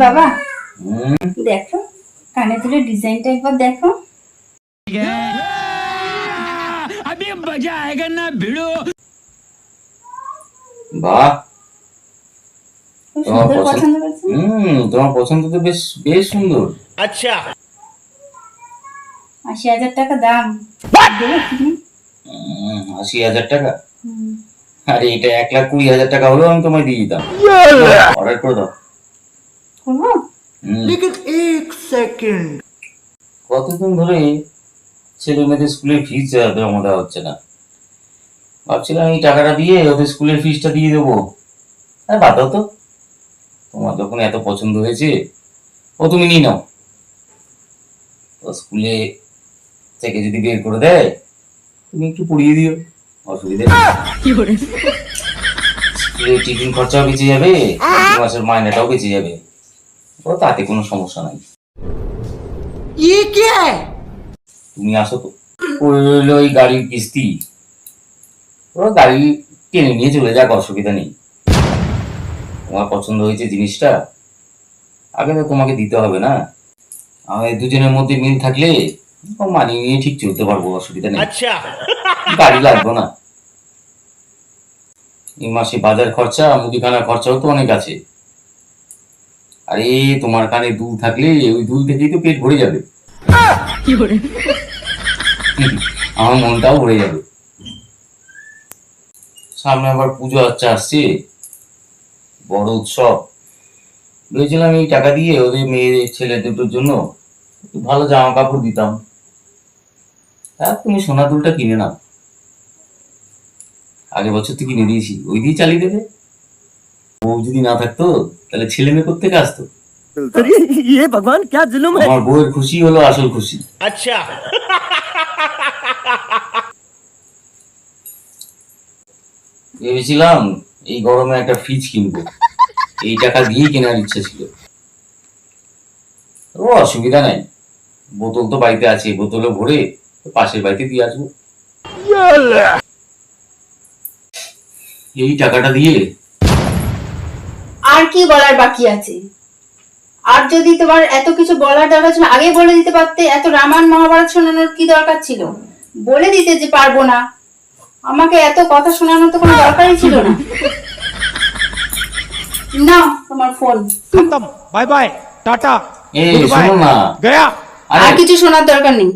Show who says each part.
Speaker 1: বাবা দেখো কানে তুলে ডিজাইনটা একবার দেখো।
Speaker 2: বাহ,
Speaker 1: খুব সুন্দর পছন্দ করছো।
Speaker 2: তোমার পছন্দ তো বেশ বেশ সুন্দর।
Speaker 3: আচ্ছা
Speaker 1: ৮০,০০০ টাকা দাম। দেবো তুমি?
Speaker 2: ৮০,০০০ টাকা? আরে এটা ১,২০,০০০ টাকা হলেও আমি তোমায় দিয়ে দিতাম। অর্ডার করে দাও।
Speaker 1: করবো?
Speaker 3: लेकिन एक सेकंड
Speaker 2: কতদিন ধরে ছেলে মেয়েদের স্কুলের ফিস জমা দেওয়া হচ্ছে না, ভাবছিলাম এই টাকাটা দিয়ে ওদের স্কুলের ফিসটা দিয়ে দেবো। হ্যাঁ বাদ দাও তো, তোমার যখন এত পছন্দ হয়েছে ও তুমি নিয়ে নাও। ও স্কুলে থেকে যদি বের করে দেয় তুমি একটু পড়িয়ে দিও, অসুবিধা নেই। স্কুলে টিফিন খরচাও বেঁচে যাবে, প্রতি মাসের মাইনেটাও বেঁচে যাবে, ও তাতে কোনো সমস্যা নাই।
Speaker 3: ये क्या है?
Speaker 2: তুমি আসো তো, ওই হলো ওই গাড়ির কিস্তি, ও গাড়ি কিনে নিয়ে চলে যাক, অসুবিধা নেই। তোমার পছন্দ হয়েছে জিনিসটা, আগে তো তোমাকে দিতে হবে না। আমাদের দুজনের মধ্যে মিল থাকলে ও মানিয়ে নিয়ে ঠিক চলতে পারবো, অসুবিধা নেই।
Speaker 3: अच्छा
Speaker 2: গাড়ি লাগবে না, এই মাসে বাজার খরচা মুদিখানার খরচাও তো অনেক আছে। আরে তোমার কানে দুল থাকলে ওই দুল থেকেই তো পেট ভরে যাবে, আমার মনটাও ভরে যাবে। সামনে আবার পুজো আসছে, বড় উৎসব, ভেবেছিলাম এই টাকা দিয়ে ওদের মেয়ে ছেলে দুটোর জন্য একটু ভালো জামা কাপড় দিতাম। হ্যাঁ তুমি সোনা দুলটা কিনে নাও, আগের বছর তো কিনে দিয়েছি, ওই দিয়ে চালিয়ে দেবে। বউ যদি না থাকতো তাহলে ছেলে মেয়ে কোত্থেকে আসতো।
Speaker 4: ये भगवान क्या जुल्म है।
Speaker 2: আমার বউয়ের খুশি হলো আসল খুশি।
Speaker 3: अच्छा
Speaker 2: ভেবেছিলাম এই গরমে একটা ফ্রিজ কিনবো, এই টাকা দিয়েই কেনার ইচ্ছা ছিল। ও অসুবিধা নাই, বোতল তো বাড়িতে আছে, বোতলে ভরে পাশের বাড়িতে দিয়ে আসবো। এই টাকাটা দিয়ে
Speaker 1: আর কি বলার বাকি আছে? আর যদি তোমার এত কিছু বলার দরকার ছিল আগে বলে দিতে পারতে। এত রামায়ণ মহাভারত শোনানোর কি দরকার ছিল? বলে দিতে যে পারবো না, আমাকে এত কথা শোনানোর তো কোনো দরকারই ছিল না। না তোমার ফোন
Speaker 4: खत्म, बाय बाय, टाटा,
Speaker 2: এই শোনো না,
Speaker 4: गया।
Speaker 1: আর কিছু শোনার দরকার নেই।